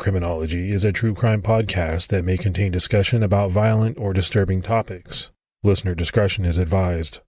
Criminology is a true crime podcast that may contain discussion about violent or disturbing topics. Listener discretion is advised.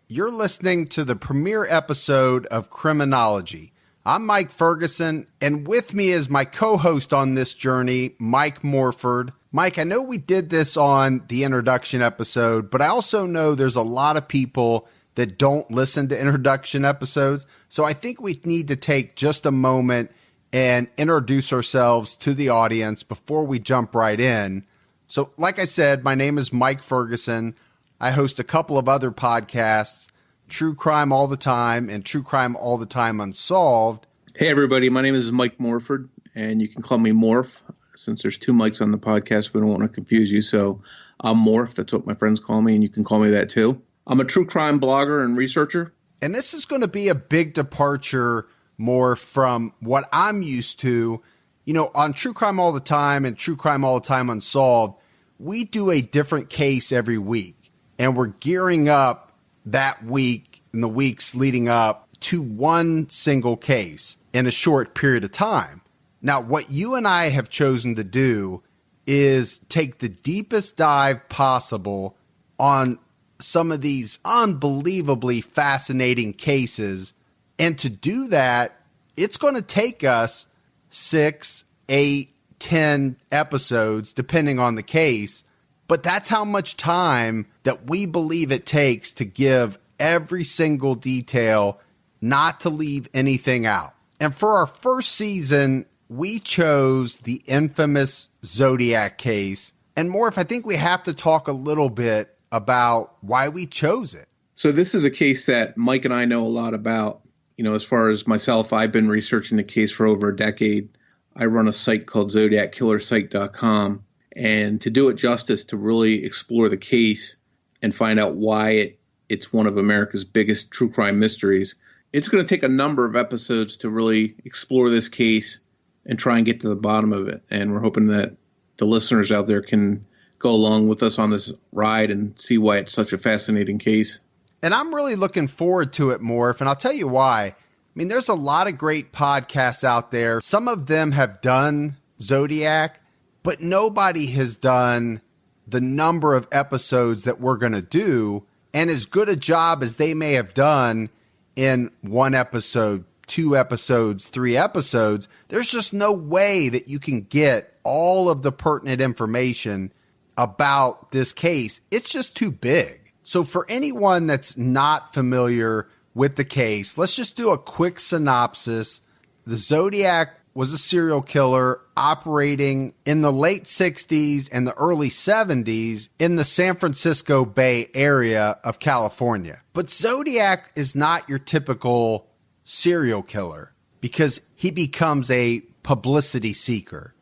You're listening to the premiere episode of Criminology. I'm Mike Ferguson, and with me is my co-host on this journey, Mike Morford. Mike, I know we did this on the introduction episode, but I also know there's a lot of people that don't listen to introduction episodes, so I think we need to take just a moment and introduce ourselves to the audience before we jump right in. So, like I said, my name is Mike Ferguson. I host a couple of other podcasts, True Crime All the Time and True Crime All the Time Unsolved. Hey, everybody. My name is Mike Morford, and you can call me Morph. Since there's two Mikes on the podcast, we don't want to confuse you, so I'm Morph. That's what my friends call me, and you can call me that too. I'm a true crime blogger and researcher. And this is going to be a big departure more from what I'm used to. You know, on True Crime All the Time and True Crime All the Time Unsolved, we do a different case every week. And we're gearing up that week and the weeks leading up to one single case in a short period of time. Now, what you and I have chosen to do is take the deepest dive possible on some of these unbelievably fascinating cases. And to do that, it's going to take us 6, 8, 10 episodes, depending on the case. But that's how much time that we believe it takes to give every single detail, not to leave anything out. And for our first season, we chose the infamous Zodiac case. And Morph, I think we have to talk a little bit about why we chose it. So this is a case that Mike and I know a lot about. You know, as far as myself, I've been researching the case for over a decade. I run a site called ZodiacKillersite.com. And to do it justice, to really explore the case and find out why it's one of America's biggest true crime mysteries, it's going to take a number of episodes to really explore this case and try and get to the bottom of it. And we're hoping that the listeners out there can go along with us on this ride and see why it's such a fascinating case. And I'm really looking forward to it, Morph, and I'll tell you why. I mean, there's a lot of great podcasts out there. Some of them have done Zodiac, but nobody has done the number of episodes that we're going to do, and as good a job as they may have done in one episode, 2 episodes, 3 episodes. There's just no way that you can get all of the pertinent information about this case. It's just too big. So for anyone that's not familiar with the case, let's just do a quick synopsis. The Zodiac was a serial killer operating in the late 60s and the early 70s in the San Francisco Bay Area of California. But Zodiac is not your typical serial killer because he becomes a publicity seeker,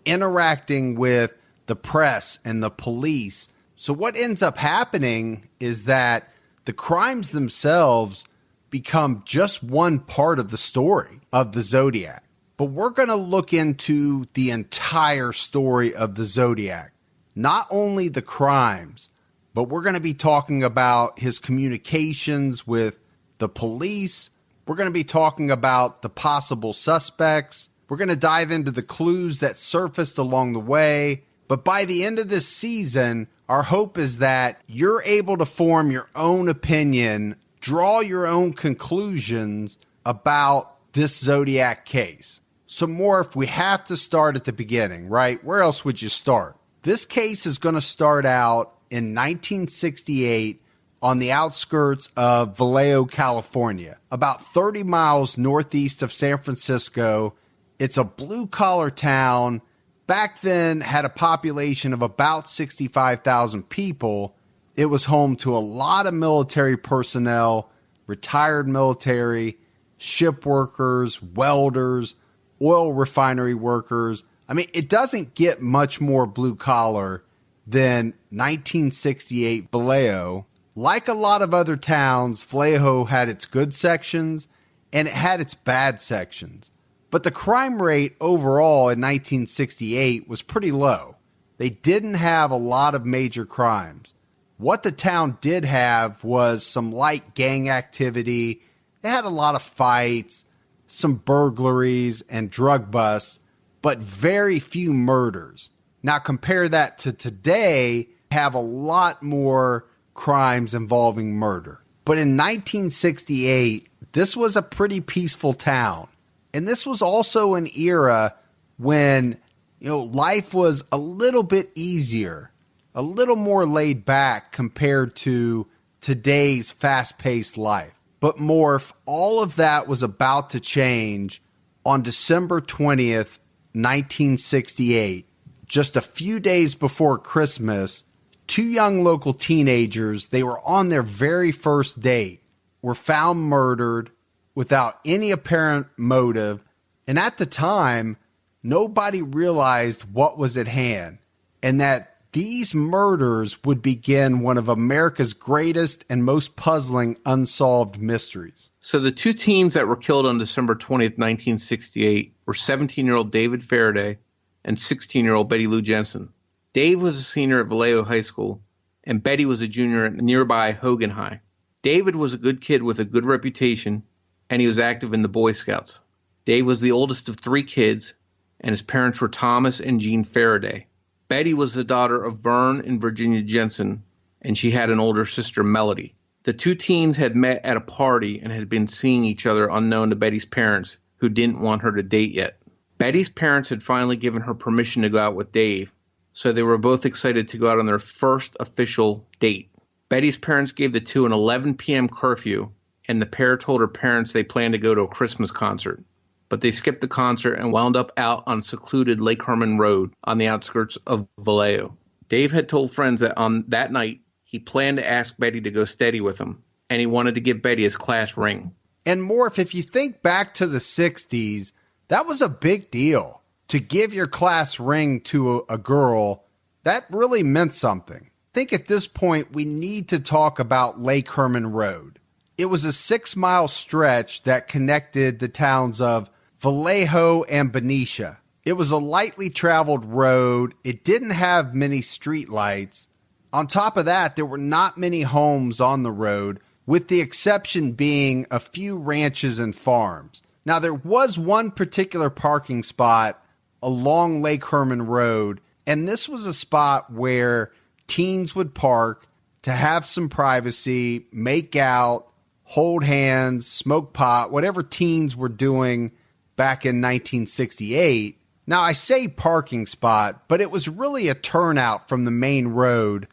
interacting with the press and the police. So what ends up happening is that the crimes themselves become just one part of the story of the Zodiac. But we're going to look into the entire story of the Zodiac, not only the crimes, but we're going to be talking about his communications with the police. We're going to be talking about the possible suspects. We're going to dive into the clues that surfaced along the way. But by the end of this season, our hope is that you're able to form your own opinion, draw your own conclusions about this Zodiac case. So Morph, we have to start at the beginning, right? Where else would you start? This case is going to start out in 1968 on the outskirts of Vallejo, California, about 30 miles northeast of San Francisco. It's a blue-collar town. Back then, had a population of about 65,000 people. It was home to a lot of military personnel, retired military, ship workers, welders, oil refinery workers, I mean, it doesn't get much more blue collar than 1968 Vallejo. Like a lot of other towns, Vallejo had its good sections and it had its bad sections. But the crime rate overall in 1968 was pretty low. They didn't have a lot of major crimes. What the town did have was some light gang activity. It had a lot of fights, some burglaries and drug busts, but very few murders. Now compare that to today, have a lot more crimes involving murder. But in 1968, this was a pretty peaceful town. And this was also an era when, life was a little bit easier, a little more laid back compared to today's fast-paced life. But Morph, all of that was about to change on December 20th, 1968. Just a few days before Christmas, two young local teenagers, they were on their very first date, were found murdered without any apparent motive. And at the time, nobody realized what was at hand and that these murders would begin one of America's greatest and most puzzling unsolved mysteries. So the two teens that were killed on December 20th, 1968 were 17-year-old David Faraday and 16-year-old Betty Lou Jensen. Dave was a senior at Vallejo High School, and Betty was a junior at nearby Hogan High. David was a good kid with a good reputation, and he was active in the Boy Scouts. Dave was the oldest of three kids, and his parents were Thomas and Jean Faraday. Betty was the daughter of Vern and Virginia Jensen, and she had an older sister, Melody. The two teens had met at a party and had been seeing each other unknown to Betty's parents, who didn't want her to date yet. Betty's parents had finally given her permission to go out with Dave, so they were both excited to go out on their first official date. Betty's parents gave the two an 11 p.m. curfew, and the pair told her parents they planned to go to a Christmas concert. But they skipped the concert and wound up out on secluded Lake Herman Road on the outskirts of Vallejo. Dave had told friends that on that night, he planned to ask Betty to go steady with him, and he wanted to give Betty his class ring. And Morph, if you think back to the 60s, that was a big deal. To give your class ring to a girl, that really meant something. I think at this point, we need to talk about Lake Herman Road. It was a 6-mile stretch that connected the towns of Vallejo and Benicia. It was a lightly traveled road. It didn't have many street lights. On top of that, there were not many homes on the road, with the exception being a few ranches and farms. Now, there was one particular parking spot along Lake Herman Road, and this was a spot where teens would park to have some privacy, make out, hold hands, smoke pot, whatever teens were doing back in 1968. Now, I say parking spot, but it was really a turnout from the main road.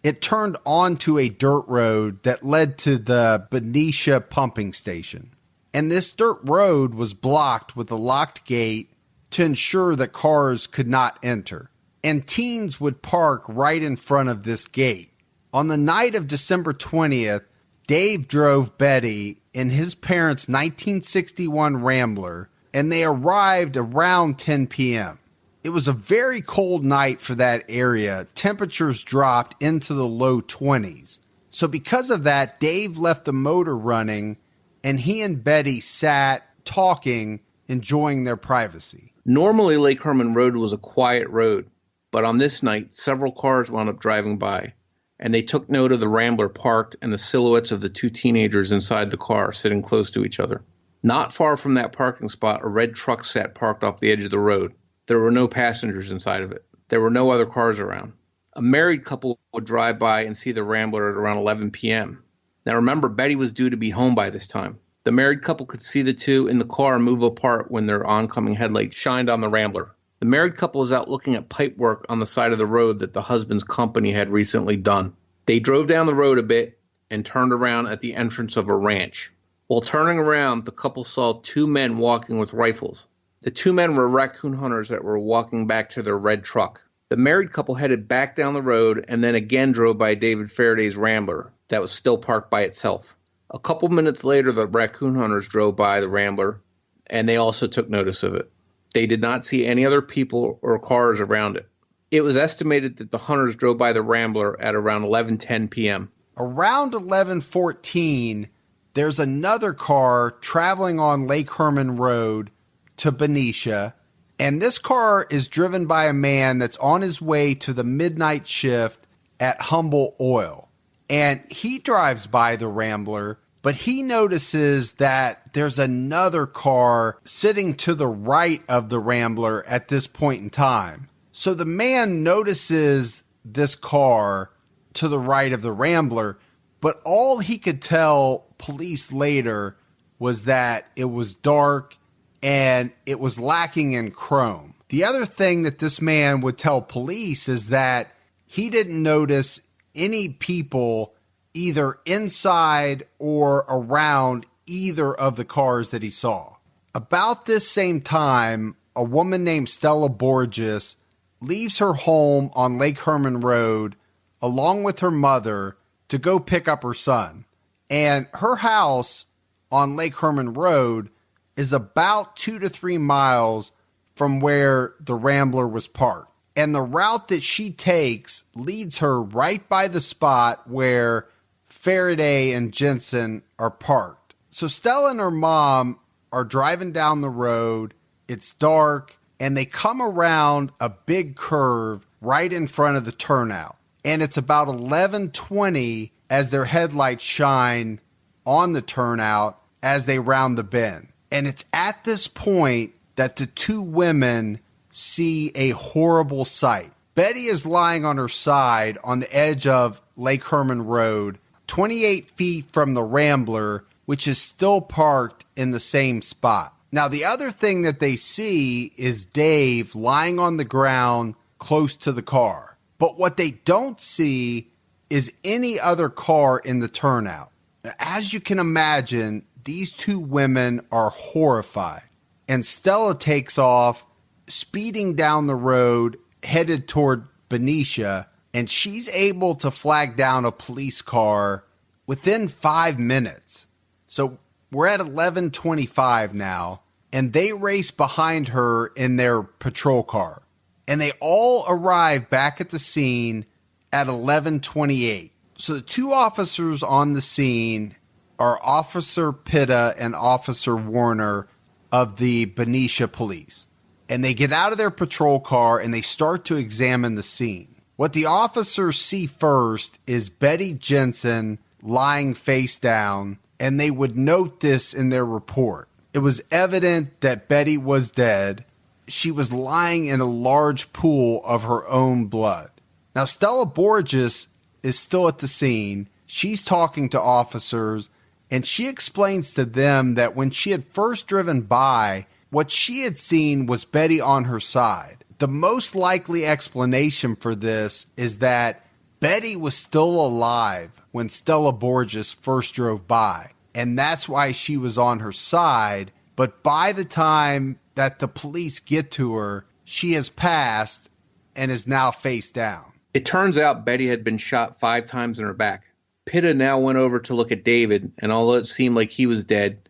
It turned onto a dirt road that led to the Benicia pumping station. And this dirt road was blocked with a locked gate to ensure that cars could not enter. And teens would park right in front of this gate. On the night of December 20th, Dave drove Betty in his parents' 1961 Rambler, and they arrived around 10 p.m. It was a very cold night for that area. Temperatures dropped into the low 20s. So because of that, Dave left the motor running, and he and Betty sat talking, enjoying their privacy. Normally, Lake Herman Road was a quiet road, but on this night, several cars wound up driving by, and they took note of the Rambler parked and the silhouettes of the two teenagers inside the car sitting close to each other. Not far from that parking spot, a red truck sat parked off the edge of the road. There were no passengers inside of it. There were no other cars around. A married couple would drive by and see the Rambler at around 11 p.m. Now remember, Betty was due to be home by this time. The married couple could see the two in the car move apart when their oncoming headlights shined on the Rambler. The married couple was out looking at pipe work on the side of the road that the husband's company had recently done. They drove down the road a bit and turned around at the entrance of a ranch. While turning around, the couple saw two men walking with rifles. The two men were raccoon hunters that were walking back to their red truck. The married couple headed back down the road and then again drove by David Faraday's Rambler that was still parked by itself. A couple minutes later, the raccoon hunters drove by the Rambler, and they also took notice of it. They did not see any other people or cars around it. It was estimated that the hunters drove by the Rambler at around 11:10 p.m. Around 11:14, there's another car traveling on Lake Herman Road to Benicia, and this car is driven by a man that's on his way to the midnight shift at Humble Oil. And he drives by the Rambler, but he notices that there's another car sitting to the right of the Rambler at this point in time. So the man notices this car to the right of the Rambler, but all he could tell police later was that it was dark and it was lacking in chrome. The other thing that this man would tell police is that he didn't notice any people either inside or around either of the cars that he saw. About this same time, a woman named Stella Borges leaves her home on Lake Herman Road along with her mother to go pick up her son. And her house on Lake Herman Road is about 2 to 3 miles from where the Rambler was parked. And the route that she takes leads her right by the spot where Faraday and Jensen are parked. So Stella and her mom are driving down the road. It's dark, and they come around a big curve right in front of the turnout. And it's about 11:20 as their headlights shine on the turnout as they round the bend. And it's at this point that the two women see a horrible sight. Betty is lying on her side on the edge of Lake Herman Road, 28 feet from the Rambler, which is still parked in the same spot. Now, the other thing that they see is Dave lying on the ground close to the car. But what they don't see is any other car in the turnout. Now, as you can imagine, these two women are horrified. And Stella takes off, speeding down the road, headed toward Benicia, and she's able to flag down a police car within 5 minutes. So we're at 11:25 now, and they race behind her in their patrol car. And they all arrive back at the scene at 11:28. So the two officers on the scene are Officer Pitta and Officer Warner of the Benicia Police. And they get out of their patrol car and they start to examine the scene. What the officers see first is Betty Jensen lying face down, and they would note this in their report. It was evident that Betty was dead. She was lying in a large pool of her own blood. Now, Stella Borges is still at the scene. She's talking to officers, and she explains to them that when she had first driven by, what she had seen was Betty on her side. The most likely explanation for this is that Betty was still alive when Stella Borges first drove by, and that's why she was on her side. But by the time that the police get to her, she has passed and is now face down. It turns out Betty had been shot 5 times in her back. Pitta now went over to look at David, and although it seemed like he was dead,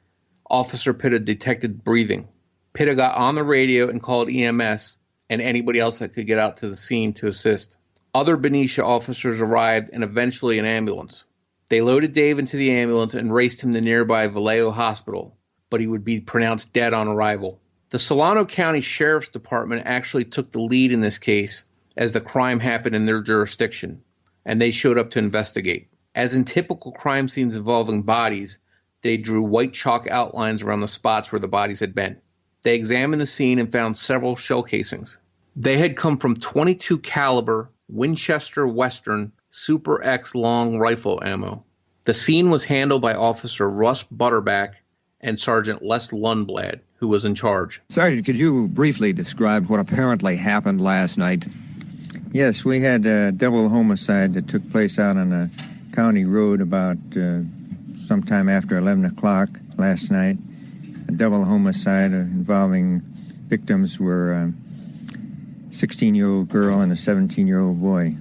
Officer Pitta detected breathing. Pitta got on the radio and called EMS and anybody else that could get out to the scene to assist. Other Benicia officers arrived and eventually an ambulance. They loaded Dave into the ambulance and raced him to nearby Vallejo Hospital, but he would be pronounced dead on arrival. The Solano County Sheriff's Department actually took the lead in this case as the crime happened in their jurisdiction, and they showed up to investigate. As in typical crime scenes involving bodies, they drew white chalk outlines around the spots where the bodies had been. They examined the scene and found several shell casings. They had come from .22 caliber Winchester Western Super X long rifle ammo. The scene was handled by Officer Russ Butterback and Sergeant Les Lundblad, who was in charge. Sergeant, could you briefly describe what apparently happened last night? Yes, we had a double homicide that took place out on a county road about sometime after 11 o'clock last night. A double homicide involving victims were a 16-year-old girl and a 17-year-old boy.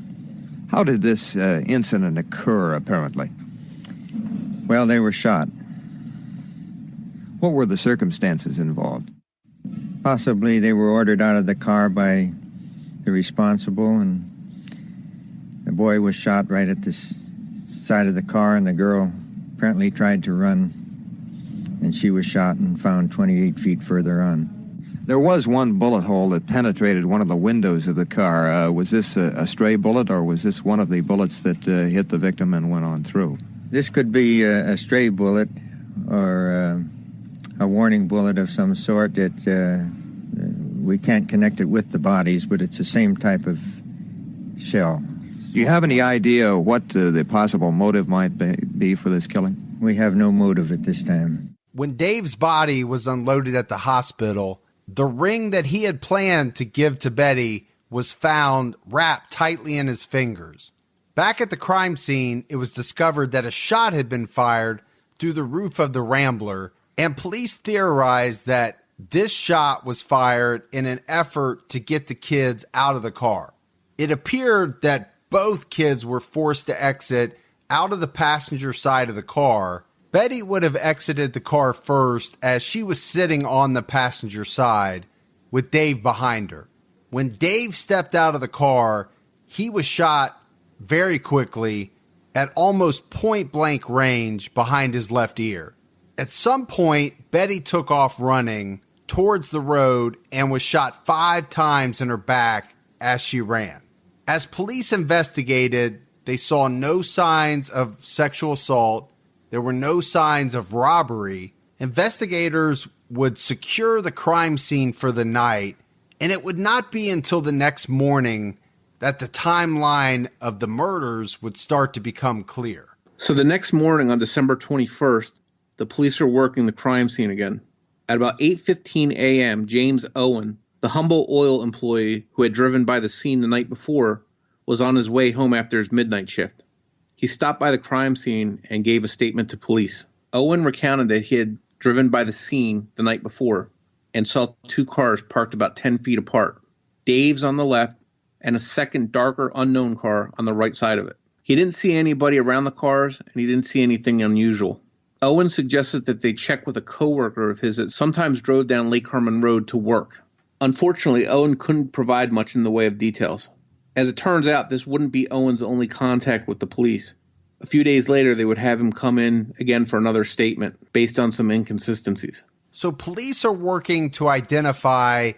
How did this incident occur, apparently? Well, they were shot. What were the circumstances involved? Possibly they were ordered out of the car by the responsible, and the boy was shot right at the side of the car, and the girl apparently tried to run, and she was shot and found 28 feet further on. There was one bullet hole that penetrated one of the windows of the car. Was this a stray bullet, or was this one of the bullets that hit the victim and went on through? This could be a stray bullet or a warning bullet of some sort that we can't connect it with the bodies, but it's the same type of shell. Do you have any idea what the possible motive might be for this killing? We have no motive at this time. When Dave's body was unloaded at the hospital, the ring that he had planned to give to Betty was found wrapped tightly in his fingers. Back at the crime scene, it was discovered that a shot had been fired through the roof of the Rambler, and police theorized that this shot was fired in an effort to get the kids out of the car. It appeared that both kids were forced to exit out of the passenger side of the car. Betty would have exited the car first, as she was sitting on the passenger side with Dave behind her. When Dave stepped out of the car, he was shot very quickly at almost point-blank range behind his left ear. At some point, Betty took off running towards the road and was shot 5 times in her back as she ran. As police investigated, they saw no signs of sexual assault. There were no signs of robbery. Investigators would secure the crime scene for the night, and it would not be until the next morning that the timeline of the murders would start to become clear. So the next morning on December 21st, the police are working the crime scene again. At about 8:15 a.m., James Owen, the Humble Oil employee who had driven by the scene the night before, was on his way home after his midnight shift. He stopped by the crime scene and gave a statement to police. Owen recounted that he had driven by the scene the night before and saw 2 cars parked about 10 feet apart. Dave's on the left and a second darker unknown car on the right side of it. He didn't see anybody around the cars, and he didn't see anything unusual. Owen suggested that they check with a coworker of his that sometimes drove down Lake Herman Road to work. Unfortunately, Owen couldn't provide much in the way of details. As it turns out, this wouldn't be Owen's only contact with the police. A few days later, they would have him come in again for another statement based on some inconsistencies. So police are working to identify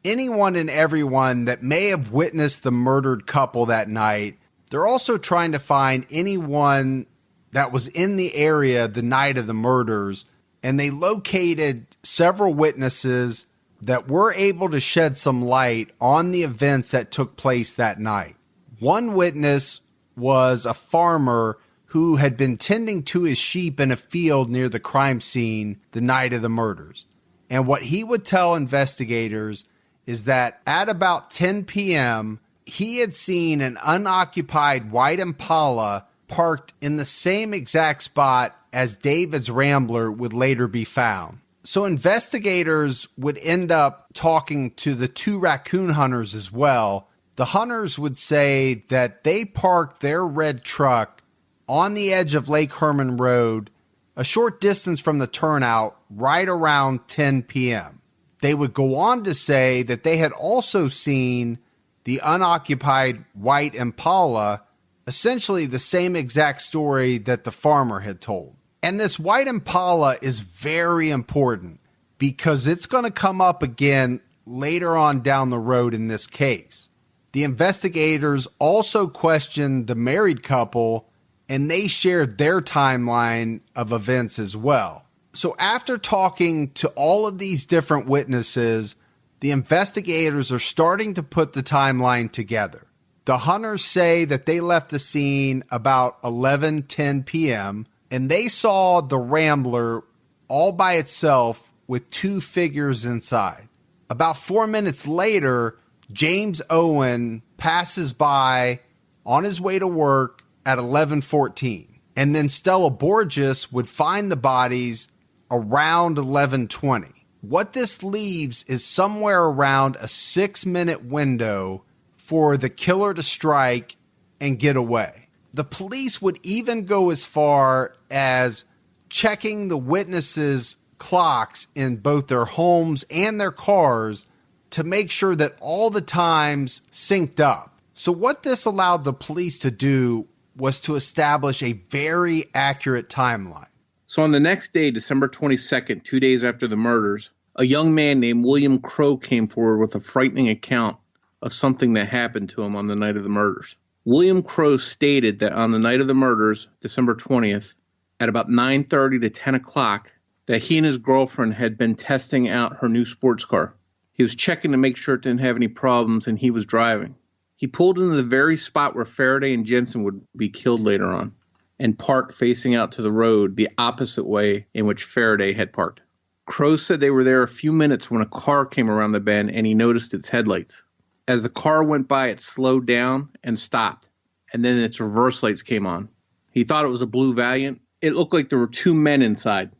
anyone and everyone that may have witnessed the murdered couple that night. They're also trying to find anyone that was in the area the night of the murders, and they located several witnesses that were able to shed some light on the events that took place that night. One witness was a farmer who had been tending to his sheep in a field near the crime scene the night of the murders. And what he would tell investigators is that at about 10 p.m., he had seen an unoccupied white Impala parked in the same exact spot as David's Rambler would later be found. So investigators would end up talking to the 2 raccoon hunters as well. The hunters would say that they parked their red truck on the edge of Lake Herman Road, a short distance from the turnout, right around 10 p.m. They would go on to say that they had also seen the unoccupied white Impala, essentially the same exact story that the farmer had told. And this white Impala is very important because it's going to come up again later on down the road in this case. The investigators also questioned the married couple, and they shared their timeline of events as well. So after talking to all of these different witnesses, the investigators are starting to put the timeline together. The hunters say that they left the scene about 11:10 p.m., and they saw the Rambler all by itself with 2 figures inside. About 4 minutes later, James Owen passes by on his way to work at 11:14. And then Stella Borges would find the bodies around 11:20. What this leaves is somewhere around a 6-minute window for the killer to strike and get away. The police would even go as far as checking the witnesses' clocks in both their homes and their cars to make sure that all the times synced up. So what this allowed the police to do was to establish a very accurate timeline. So on the next day, December 22nd, 2 days after the murders, a young man named William Crow came forward with a frightening account of something that happened to him on the night of the murders. William Crow stated that on the night of the murders, December 20th, at about 9:30 to 10 o'clock, that he and his girlfriend had been testing out her new sports car. He was checking to make sure it didn't have any problems, and he was driving. He pulled into the very spot where Faraday and Jensen would be killed later on, and parked facing out to the road the opposite way in which Faraday had parked. Crow said they were there a few minutes when a car came around the bend and he noticed its headlights. As the car went by, it slowed down and stopped, and then its reverse lights came on. He thought it was a blue Valiant. It looked like there were two men inside.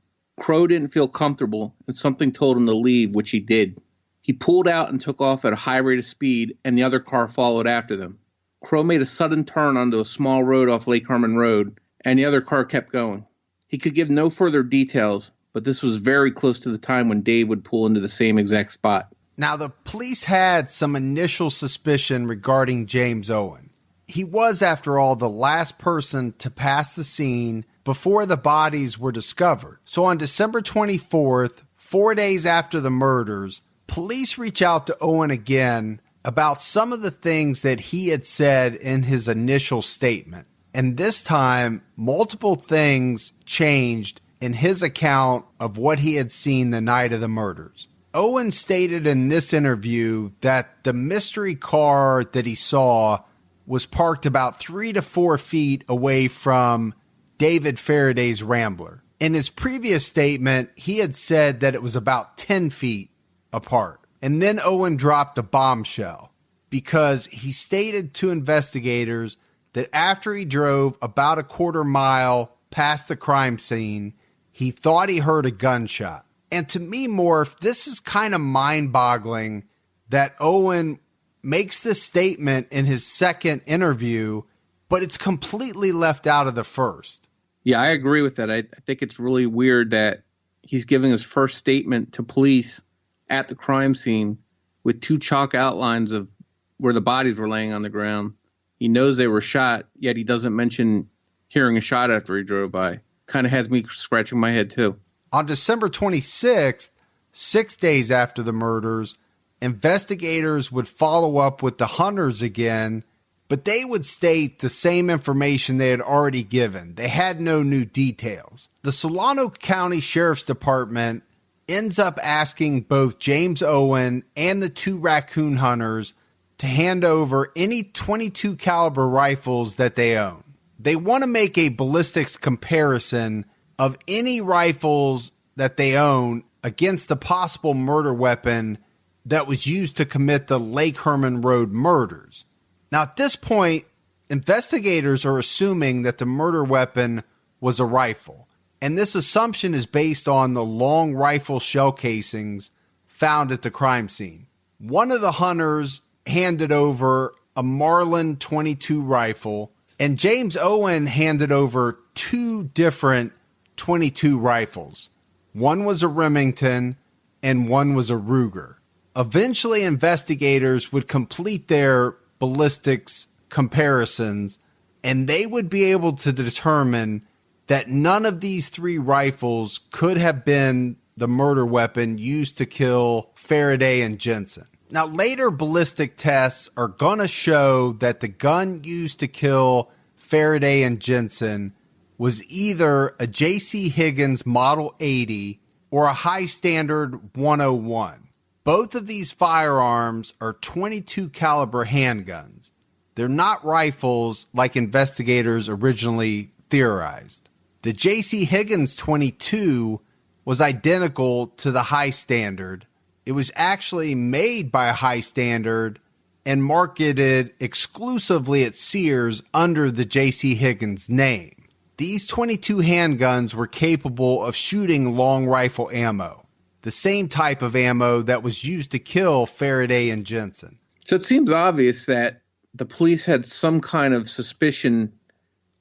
Crow didn't feel comfortable, and something told him to leave, which he did. He pulled out and took off at a high rate of speed, and the other car followed after them. Crow made a sudden turn onto a small road off Lake Herman Road, and the other car kept going. He could give no further details, but this was very close to the time when Dave would pull into the same exact spot. Now, the police had some initial suspicion regarding James Owen. He was, after all, the last person to pass the scene before the bodies were discovered. So on December 24th, 4 days after the murders, police reach out to Owen again about some of the things that he had said in his initial statement. And this time, multiple things changed in his account of what he had seen the night of the murders. Owen stated in this interview that the mystery car that he saw was parked about 3 to 4 feet away from David Faraday's Rambler. In his previous statement, he had said that it was about 10 feet apart. And then Owen dropped a bombshell because he stated to investigators that after he drove about a quarter mile past the crime scene, he thought he heard a gunshot. And to me, Morph, this is kind of mind-boggling that Owen makes this statement in his second interview, but it's completely left out of the first. Yeah, I agree with that. I think it's really weird that he's giving his first statement to police at the crime scene with two chalk outlines of where the bodies were laying on the ground. He knows they were shot, yet he doesn't mention hearing a shot after he drove by. Kind of has me scratching my head, too. On December 26th, 6 days after the murders, investigators would follow up with the hunters again, but they would state the same information they had already given. They had no new details. The Solano County Sheriff's Department ends up asking both James Owen and the two raccoon hunters to hand over any .22 caliber rifles that they own. They want to make a ballistics comparison of any rifles that they own against the possible murder weapon that was used to commit the Lake Herman Road murders. Now, at this point, investigators are assuming that the murder weapon was a rifle, and this assumption is based on the long rifle shell casings found at the crime scene. One of the hunters handed over a Marlin .22 rifle, and James Owen handed over two different .22 rifles. One was a Remington and one was a Ruger. Eventually, investigators would complete their ballistics comparisons, and they would be able to determine that none of these three rifles could have been the murder weapon used to kill Faraday and Jensen. Now, later ballistic tests are going to show that the gun used to kill Faraday and Jensen was either a J.C. Higgins Model 80 or a High Standard 101. Both of these firearms are .22 caliber handguns. They're not rifles like investigators originally theorized. The J.C. Higgins .22 was identical to the High Standard. It was actually made by a High Standard and marketed exclusively at Sears under the J.C. Higgins name. These .22 handguns were capable of shooting long rifle ammo, the same type of ammo that was used to kill Faraday and Jensen. So it seems obvious that the police had some kind of suspicion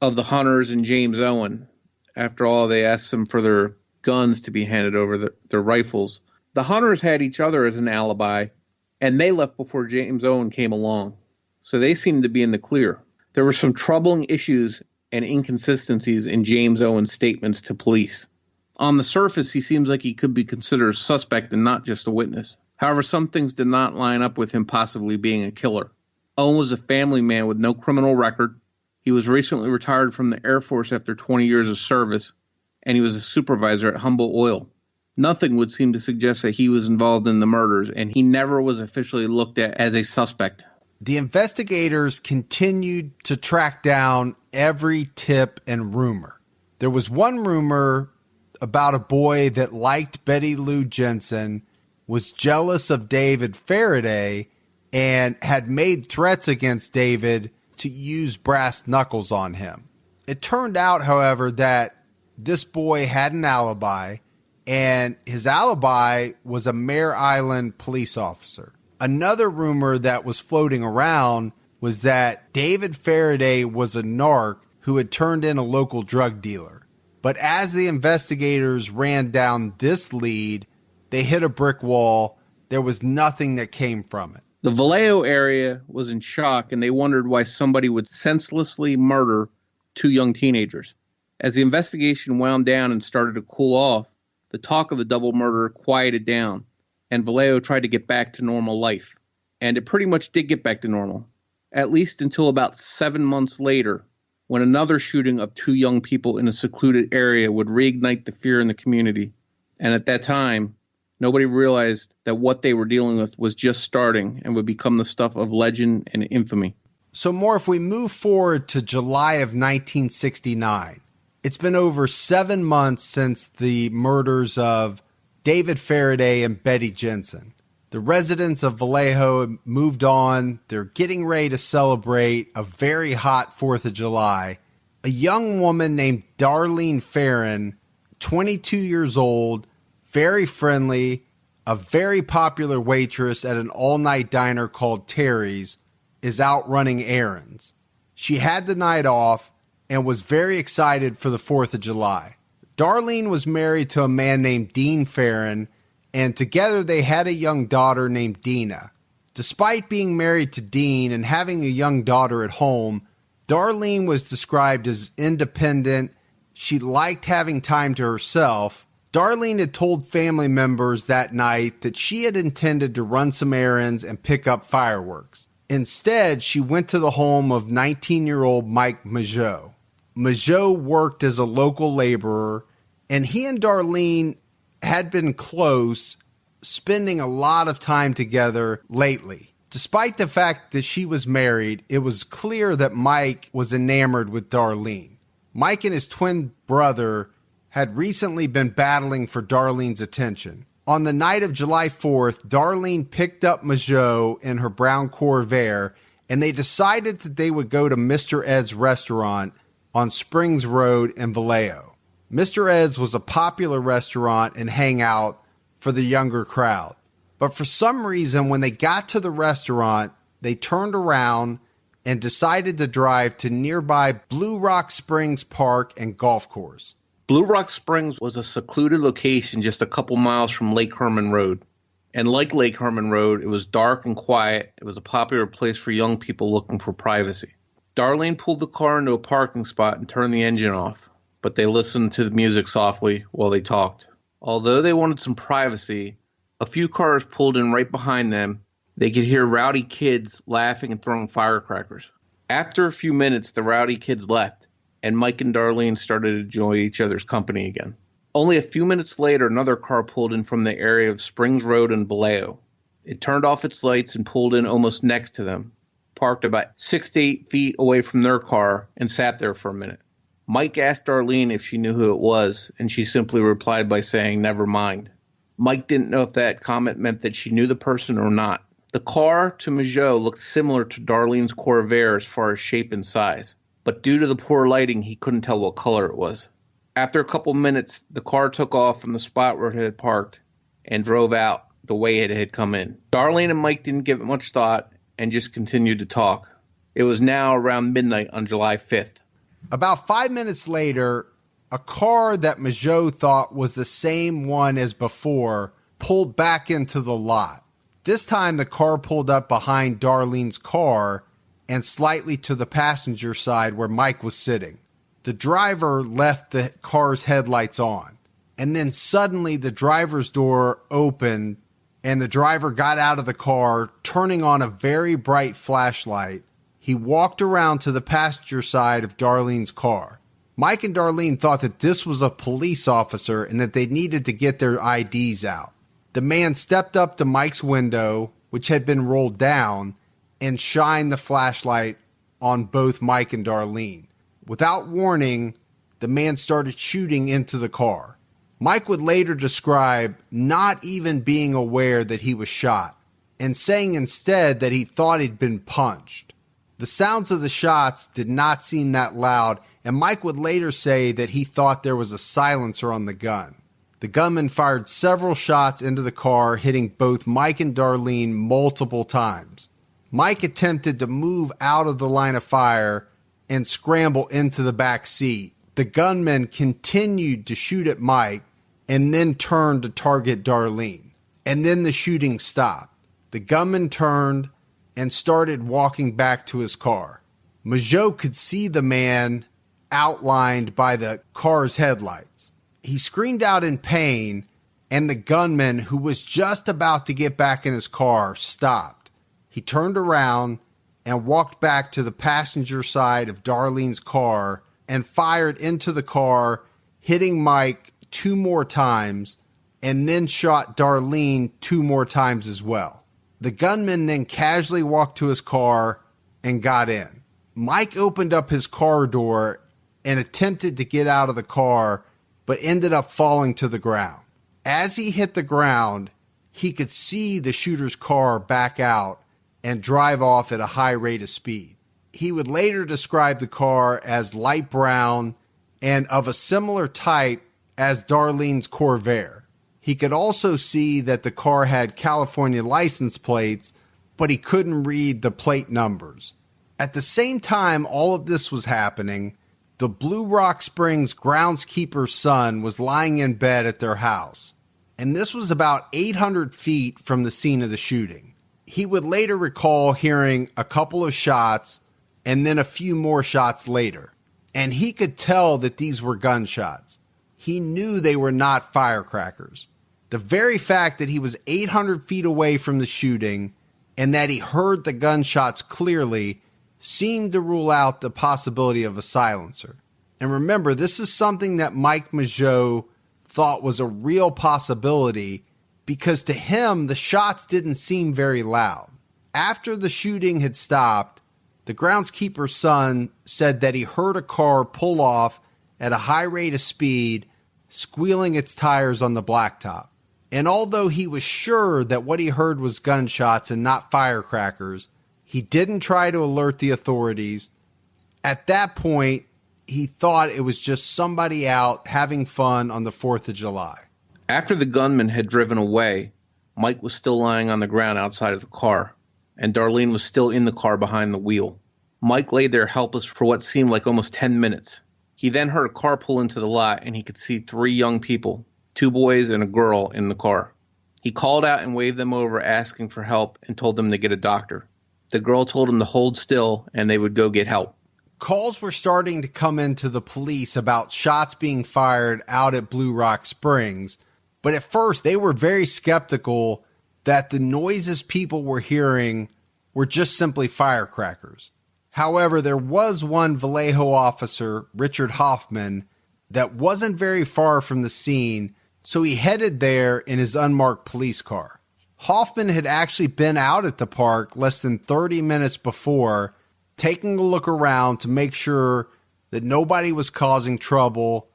of the hunters and James Owen. After all, they asked them for their guns to be handed over their rifles. The hunters had each other as an alibi, and they left before James Owen came along. So they seemed to be in the clear. There were some troubling issues and inconsistencies in James Owen's statements to police. On the surface, he seems like he could be considered a suspect and not just a witness. However, some things did not line up with him possibly being a killer. Owen was a family man with no criminal record. He was recently retired from the Air Force after 20 years of service, and he was a supervisor at Humble Oil. Nothing would seem to suggest that he was involved in the murders, and he never was officially looked at as a suspect. The investigators continued to track down every tip and rumor. There was one rumor about a boy that liked Betty Lou Jensen, was jealous of David Faraday, and had made threats against David to use brass knuckles on him. It turned out, however, that this boy had an alibi, and his alibi was a Mare Island police officer. Another rumor that was floating around was that David Faraday was a narc who had turned in a local drug dealer. But as the investigators ran down this lead, they hit a brick wall. There was nothing that came from it. The Vallejo area was in shock, and they wondered why somebody would senselessly murder two young teenagers. As the investigation wound down and started to cool off, the talk of the double murder quieted down, and Vallejo tried to get back to normal life. And it pretty much did get back to normal, at least until about 7 months later, when another shooting of two young people in a secluded area would reignite the fear in the community. And at that time, nobody realized that what they were dealing with was just starting and would become the stuff of legend and infamy. So more, if we move forward to July of 1969, it's been over 7 months since the murders of David Faraday and Betty Jensen. The residents of Vallejo have moved on. They're getting ready to celebrate a very hot 4th of July. A young woman named Darlene Farron, 22 years old, very friendly, a very popular waitress at an all-night diner called Terry's, is out running errands. She had the night off and was very excited for the 4th of July. Darlene was married to a man named Dean Farron, and together they had a young daughter named Dina. Despite being married to Dean and having a young daughter at home, Darlene was described as independent. She liked having time to herself. Darlene had told family members that night that she had intended to run some errands and pick up fireworks. Instead, she went to the home of 19-year-old Mike Majot. Majot worked as a local laborer, and he and Darlene had been close, spending a lot of time together lately. Despite the fact that she was married, it was clear that Mike was enamored with Darlene. Mike and his twin brother had recently been battling for Darlene's attention. On the night of July 4th, Darlene picked up Majot in her brown Corvair, and they decided that they would go to Mr. Ed's restaurant on Springs Road in Vallejo. Mr. Ed's was a popular restaurant and hangout for the younger crowd. But for some reason, when they got to the restaurant, they turned around and decided to drive to nearby Blue Rock Springs Park and Golf Course. Blue Rock Springs was a secluded location just a couple miles from Lake Herman Road. And like Lake Herman Road, it was dark and quiet. It was a popular place for young people looking for privacy. Darlene pulled the car into a parking spot and turned the engine off, but they listened to the music softly while they talked. Although they wanted some privacy, a few cars pulled in right behind them. They could hear rowdy kids laughing and throwing firecrackers. After a few minutes, the rowdy kids left, and Mike and Darlene started to enjoy each other's company again. Only a few minutes later, another car pulled in from the area of Springs Road in Vallejo. It turned off its lights and pulled in almost next to them, parked about 6 to 8 feet away from their car, and sat there for a minute. Mike asked Darlene if she knew who it was, and she simply replied by saying, "Never mind." Mike didn't know if that comment meant that she knew the person or not. The car to Majot looked similar to Darlene's Corvair as far as shape and size, but due to the poor lighting, he couldn't tell what color it was. After a couple minutes, the car took off from the spot where it had parked and drove out the way it had come in. Darlene and Mike didn't give it much thought and just continued to talk. It was now around midnight on July 5th. About 5 minutes later, a car that Mageau thought was the same one as before pulled back into the lot. This time the car pulled up behind Darlene's car and slightly to the passenger side where Mike was sitting. The driver left the car's headlights on, and then suddenly the driver's door opened and the driver got out of the car, turning on a very bright flashlight. He walked around to the passenger side of Darlene's car. Mike and Darlene thought that this was a police officer and that they needed to get their IDs out. The man stepped up to Mike's window, which had been rolled down, and shined the flashlight on both Mike and Darlene. Without warning, the man started shooting into the car. Mike would later describe not even being aware that he was shot, and saying instead that he thought he'd been punched. The sounds of the shots did not seem that loud, and Mike would later say that he thought there was a silencer on the gun. The gunman fired several shots into the car, hitting both Mike and Darlene multiple times. Mike attempted to move out of the line of fire and scramble into the back seat. The gunman continued to shoot at Mike and then turned to target Darlene. And then the shooting stopped. The gunman turned and started walking back to his car. Mageau could see the man outlined by the car's headlights. He screamed out in pain, and the gunman, who was just about to get back in his car, stopped. He turned around and walked back to the passenger side of Darlene's car and fired into the car, hitting Mike 2 more times, and then shot Darlene 2 more times as well. The gunman then casually walked to his car and got in. Mike opened up his car door and attempted to get out of the car, but ended up falling to the ground. As he hit the ground, he could see the shooter's car back out and drive off at a high rate of speed. He would later describe the car as light brown and of a similar type as Darlene's Corvair. He could also see that the car had California license plates, but he couldn't read the plate numbers. At the same time all of this was happening, the Blue Rock Springs groundskeeper's son was lying in bed at their house, and this was about 800 feet from the scene of the shooting. He would later recall hearing a couple of shots and then a few more shots later, and he could tell that these were gunshots. He knew they were not firecrackers. The very fact that he was 800 feet away from the shooting and that he heard the gunshots clearly seemed to rule out the possibility of a silencer. And remember, this is something that Mike Mageau thought was a real possibility because to him, the shots didn't seem very loud. After the shooting had stopped, the groundskeeper's son said that he heard a car pull off at a high rate of speed, squealing its tires on the blacktop. And although he was sure that what he heard was gunshots and not firecrackers, he didn't try to alert the authorities. At that point, he thought it was just somebody out having fun on the 4th of July. After the gunman had driven away, Mike was still lying on the ground outside of the car, and Darlene was still in the car behind the wheel. Mike lay there helpless for what seemed like almost 10 minutes. He then heard a car pull into the lot, and he could see 3 young people, 2 boys and a girl, in the car. He called out and waved them over, asking for help, and told them to get a doctor. The girl told him to hold still, and they would go get help. Calls were starting to come into the police about shots being fired out at Blue Rock Springs, but at first they were very skeptical that the noises people were hearing were just simply firecrackers. However, there was one Vallejo officer, Richard Hoffman, that wasn't very far from the scene, so he headed there in his unmarked police car. Hoffman had actually been out at the park less than 30 minutes before, taking a look around to make sure that nobody was causing trouble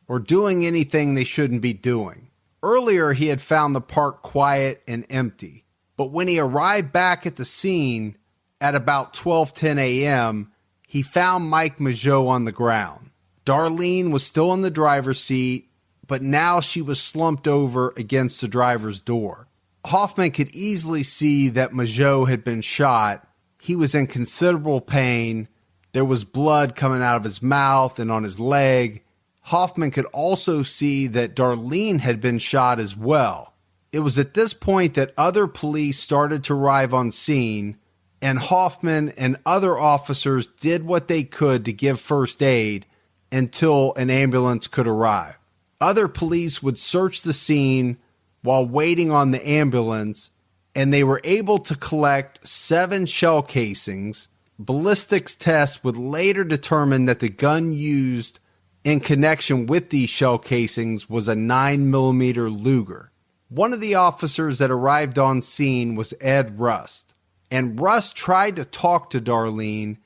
or doing anything they shouldn't be doing. Earlier, he had found the park quiet and empty, but when he arrived back at the scene at about 12:10 a.m., he found Mike Mageau on the ground. Darlene was still in the driver's seat, but now she was slumped over against the driver's door. Hoffman could easily see that Mageau had been shot. He was in considerable pain. There was blood coming out of his mouth and on his leg. Hoffman could also see that Darlene had been shot as well. It was at this point that other police started to arrive on scene, and Hoffman and other officers did what they could to give first aid until an ambulance could arrive. Other police would search the scene while waiting on the ambulance, and they were able to collect 7 shell casings. Ballistics tests would later determine that the gun used in connection with these shell casings was a 9mm Luger. One of the officers that arrived on scene was Ed Rust, and Rust tried to talk to Darlene,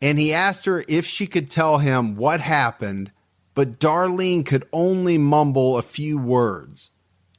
and he asked her if she could tell him what happened, but Darlene could only mumble a few words,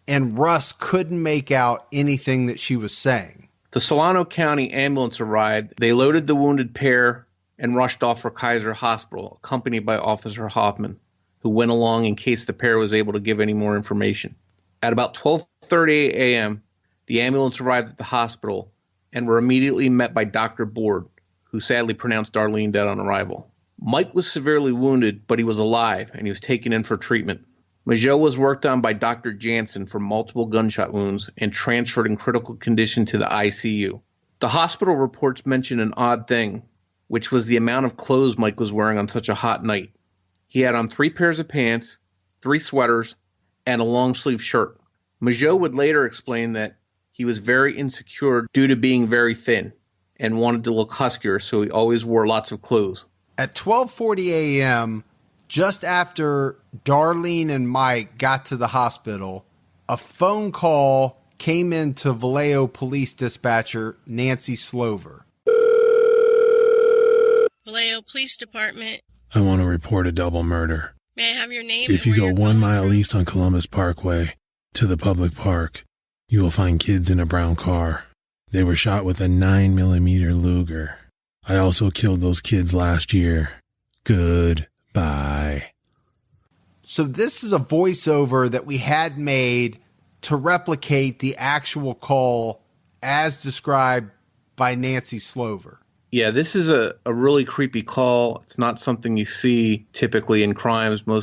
and Rust couldn't make out anything that she was saying. The Solano County ambulance arrived. They loaded the wounded pair and rushed off for Kaiser Hospital, accompanied by Officer Hoffman, who went along in case the pair was able to give any more information. At about 12:30 a.m., the ambulance arrived at the hospital and were immediately met by Dr. Board, who sadly pronounced Darlene dead on arrival. Mike was severely wounded, but he was alive, and he was taken in for treatment. Majot was worked on by Dr. Jansen for multiple gunshot wounds and transferred in critical condition to the ICU. The hospital reports mention an odd thing, which was the amount of clothes Mike was wearing on such a hot night. He had on 3 pairs of pants, 3 sweaters, and a long-sleeve shirt. Majot would later explain that he was very insecure due to being very thin and wanted to look huskier, so he always wore lots of clothes. At 12:40 a.m., just after Darlene and Mike got to the hospital, a phone call came into Vallejo Police Dispatcher Nancy Slover. Vallejo Police Department. I want to report a double murder. May I have your name? If you go 1 mile east on Columbus Parkway to the public park, you will find kids in a brown car. They were shot with a 9mm Luger. I also killed those kids last year. Goodbye. So this is a voiceover that we had made to replicate the actual call as described by Nancy Slover. Yeah, this is a really creepy call. It's not something you see typically in crimes. Well,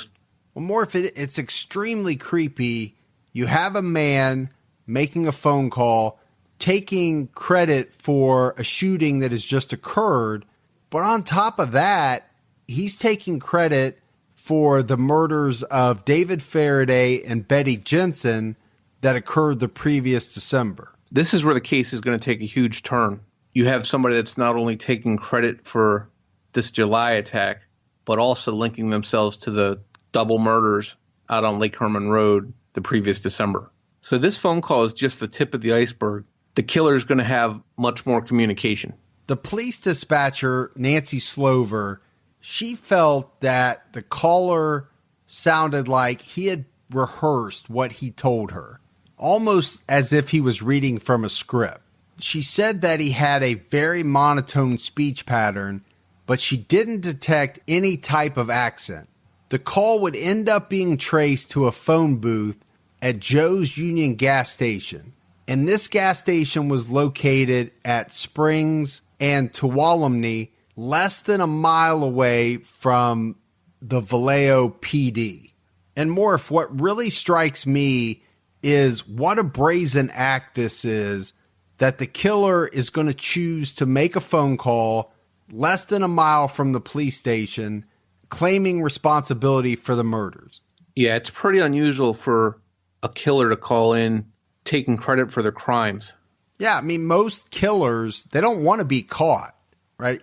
It's extremely creepy. You have a man making a phone call, taking credit for a shooting that has just occurred, but on top of that, he's taking credit for the murders of David Faraday and Betty Jensen that occurred the previous December. This is where the case is going to take a huge turn. You have somebody that's not only taking credit for this July attack, but also linking themselves to the double murders out on Lake Herman Road the previous December. So this phone call is just the tip of the iceberg. The killer is going to have much more communication. The police dispatcher, Nancy Slover, she felt that the caller sounded like he had rehearsed what he told her, almost as if he was reading from a script. She said that he had a very monotone speech pattern, but she didn't detect any type of accent. The call would end up being traced to a phone booth at Joe's Union gas station, and this gas station was located at Springs and Tuolumne, less than a mile away from the Vallejo PD. And Morph, what really strikes me is what a brazen act this is, that the killer is going to choose to make a phone call less than a mile from the police station, claiming responsibility for the murders. Yeah, it's pretty unusual for a killer to call in taking credit for their crimes. Yeah, I mean, most killers, they don't want to be caught, right?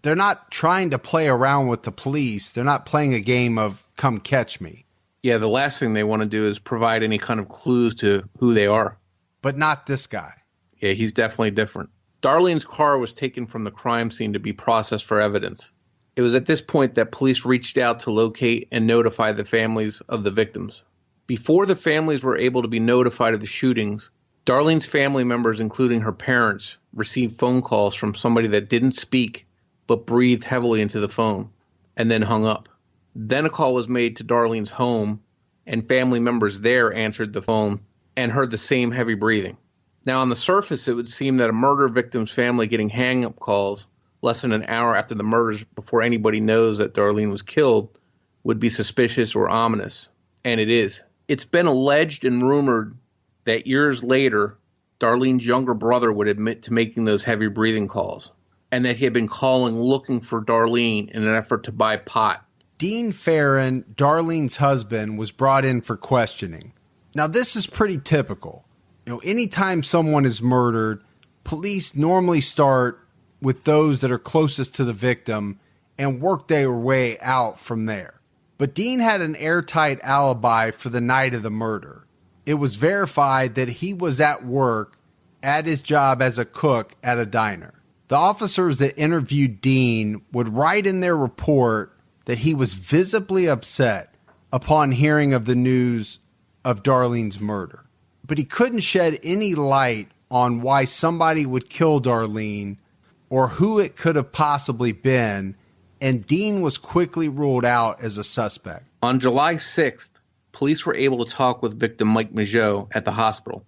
They're not trying to play around with the police. They're not playing a game of come catch me. Yeah, the last thing they want to do is provide any kind of clues to who they are. But not this guy. Yeah, he's definitely different. Darlene's car was taken from the crime scene to be processed for evidence. It was at this point that police reached out to locate and notify the families of the victims. Before the families were able to be notified of the shootings, Darlene's family members, including her parents, received phone calls from somebody that didn't speak but breathed heavily into the phone and then hung up. Then a call was made to Darlene's home, and family members there answered the phone and heard the same heavy breathing. Now, on the surface, it would seem that a murder victim's family getting hang-up calls less than an hour after the murders before anybody knows that Darlene was killed would be suspicious or ominous, and it is. It's been alleged and rumored that years later, Darlene's younger brother would admit to making those heavy breathing calls, and that he had been calling looking for Darlene in an effort to buy pot. Dean Farron, Darlene's husband, was brought in for questioning. Now, this is pretty typical. Anytime someone is murdered, police normally start with those that are closest to the victim and work their way out from there. But Dean had an airtight alibi for the night of the murder. It was verified that he was at work at his job as a cook at a diner. The officers that interviewed Dean would write in their report that he was visibly upset upon hearing of the news of Darlene's murder. But he couldn't shed any light on why somebody would kill Darlene or who it could have possibly been, and Dean was quickly ruled out as a suspect. On July 6th, police were able to talk with victim Mike Majot at the hospital.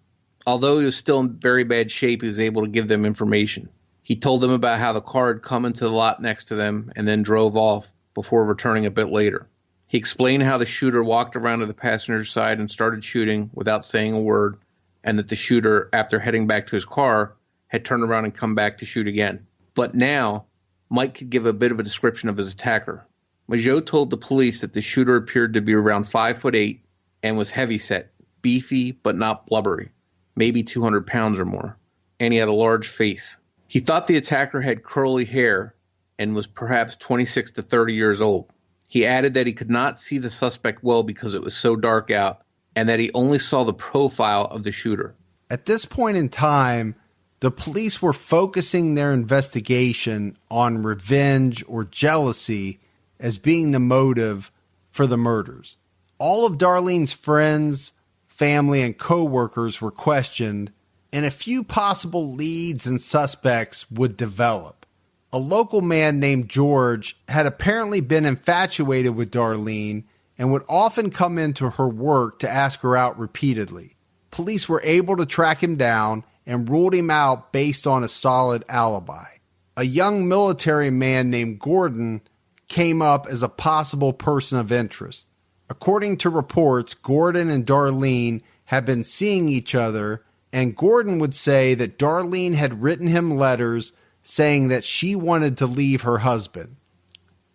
Although he was still in very bad shape, he was able to give them information. He told them about how the car had come into the lot next to them and then drove off before returning a bit later. He explained how the shooter walked around to the passenger side and started shooting without saying a word, and that the shooter, after heading back to his car, had turned around and come back to shoot again. But now, Mike could give a bit of a description of his attacker. Majot told the police that the shooter appeared to be around 5'8" and was heavyset, beefy but not blubbery, maybe 200 pounds or more, and he had a large face. He thought the attacker had curly hair and was perhaps 26 to 30 years old. He added that he could not see the suspect well because it was so dark out, and that he only saw the profile of the shooter. At this point in time, the police were focusing their investigation on revenge or jealousy as being the motive for the murders. All of Darlene's friends, family, and co-workers were questioned, and a few possible leads and suspects would develop. A local man named George had apparently been infatuated with Darlene and would often come into her work to ask her out repeatedly. Police were able to track him down and ruled him out based on a solid alibi. A young military man named Gordon came up as a possible person of interest. According to reports, Gordon and Darlene had been seeing each other, and Gordon would say that Darlene had written him letters saying that she wanted to leave her husband.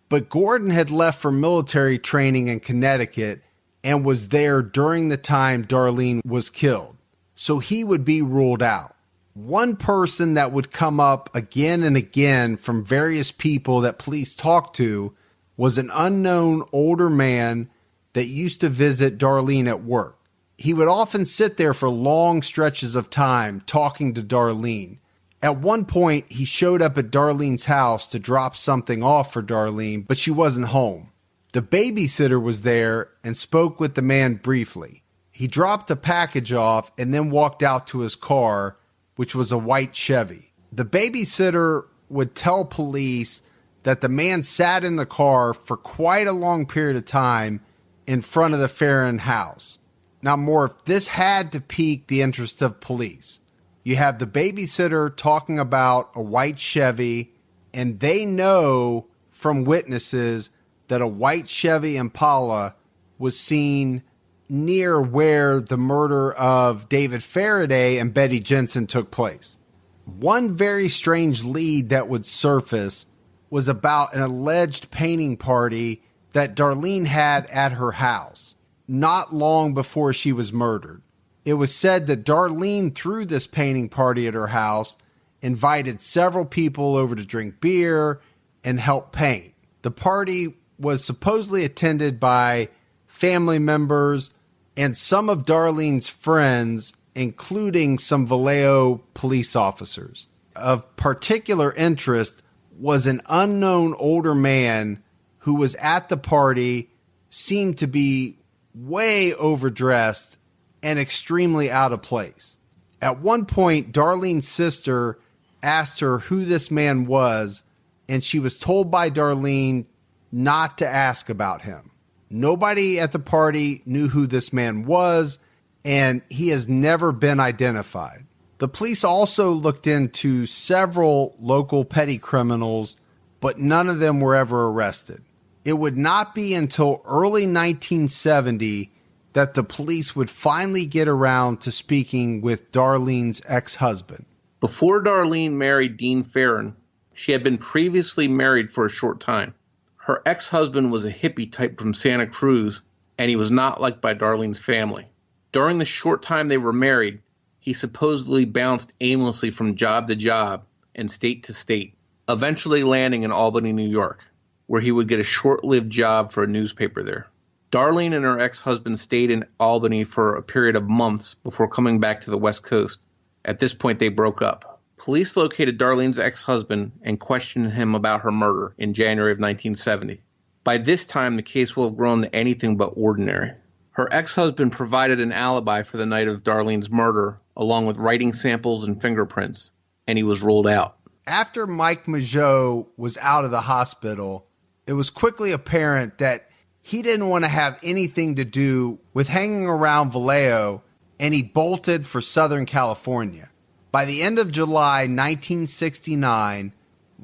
But Gordon had left for military training in Connecticut and was there during the time Darlene was killed, so he would be ruled out. One person that would come up again and again from various people that police talked to was an unknown older man that used to visit Darlene at work. He would often sit there for long stretches of time talking to Darlene. At one point, he showed up at Darlene's house to drop something off for Darlene, but she wasn't home. The babysitter was there and spoke with the man briefly. He dropped a package off and then walked out to his car, which was a white Chevy. The babysitter would tell police that the man sat in the car for quite a long period of time in front of the Farron house. Now, Morph, this had to pique the interest of police. You have the babysitter talking about a white Chevy, and they know from witnesses that a white Chevy Impala was seen near where the murder of David Faraday and Betty Jensen took place. One very strange lead that would surface was about an alleged painting party that Darlene had at her house, not long before she was murdered. It was said that Darlene threw this painting party at her house, invited several people over to drink beer, and help paint. The party was supposedly attended by family members and some of Darlene's friends, including some Vallejo police officers. Of particular interest was an unknown older man who was at the party, seemed to be way overdressed and extremely out of place. At one point, Darlene's sister asked her who this man was, and she was told by Darlene not to ask about him. Nobody at the party knew who this man was, and he has never been identified. The police also looked into several local petty criminals, but none of them were ever arrested. it would not be until early 1970 that the police would finally get around to speaking with Darlene's ex-husband. Before Darlene married Dean Farron, she had been previously married for a short time. Her ex-husband was a hippie type from Santa Cruz, and he was not liked by Darlene's family. During the short time they were married, he supposedly bounced aimlessly from job to job and state to state, eventually landing in Albany, New York, where he would get a short-lived job for a newspaper there. Darlene and her ex-husband stayed in Albany for a period of months before coming back to the West Coast. At this point, they broke up. Police located Darlene's ex-husband and questioned him about her murder in January of 1970. By this time, the case will have grown to anything but ordinary. Her ex-husband provided an alibi for the night of Darlene's murder, along with writing samples and fingerprints, and he was ruled out. After Mike Mageau was out of the hospital, it was quickly apparent that he didn't want to have anything to do with hanging around Vallejo, and he bolted for Southern California. By the end of July 1969,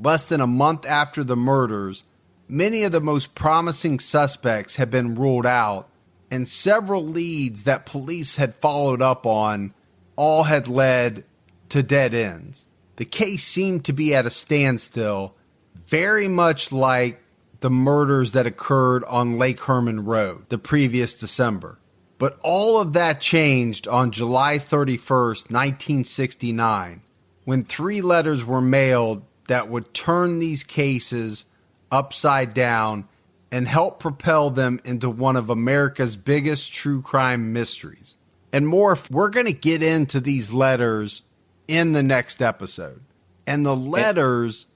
less than a month after the murders, many of the most promising suspects had been ruled out, and several leads that police had followed up on all had led to dead ends. The case seemed to be at a standstill, very much like the murders that occurred on Lake Herman Road the previous December. But all of that changed on July 31st, 1969, when 3 letters were mailed that would turn these cases upside down and help propel them into one of America's biggest true crime mysteries. And Morph, we're going to get into these letters in the next episode. And the letters,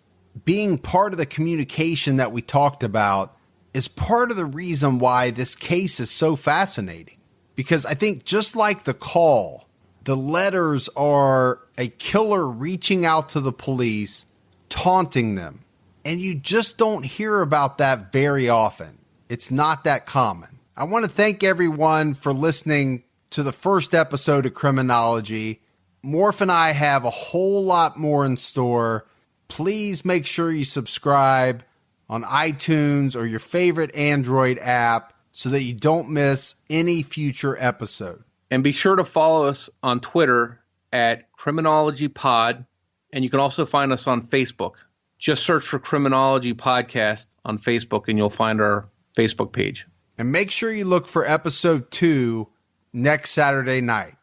being part of the communication that we talked about, is part of the reason why this case is so fascinating. Because I think just like the call, the letters are a killer reaching out to the police, taunting them. And you just don't hear about that very often. It's not that common. I want to thank everyone for listening to the first episode of Criminology. Morph and I have a whole lot more in store. Please make sure you subscribe on iTunes or your favorite Android app so that you don't miss any future episode. And be sure to follow us on Twitter at Criminology Pod, and you can also find us on Facebook. Just search for Criminology Podcast on Facebook, and you'll find our Facebook page. And make sure you look for episode 2 next Saturday night.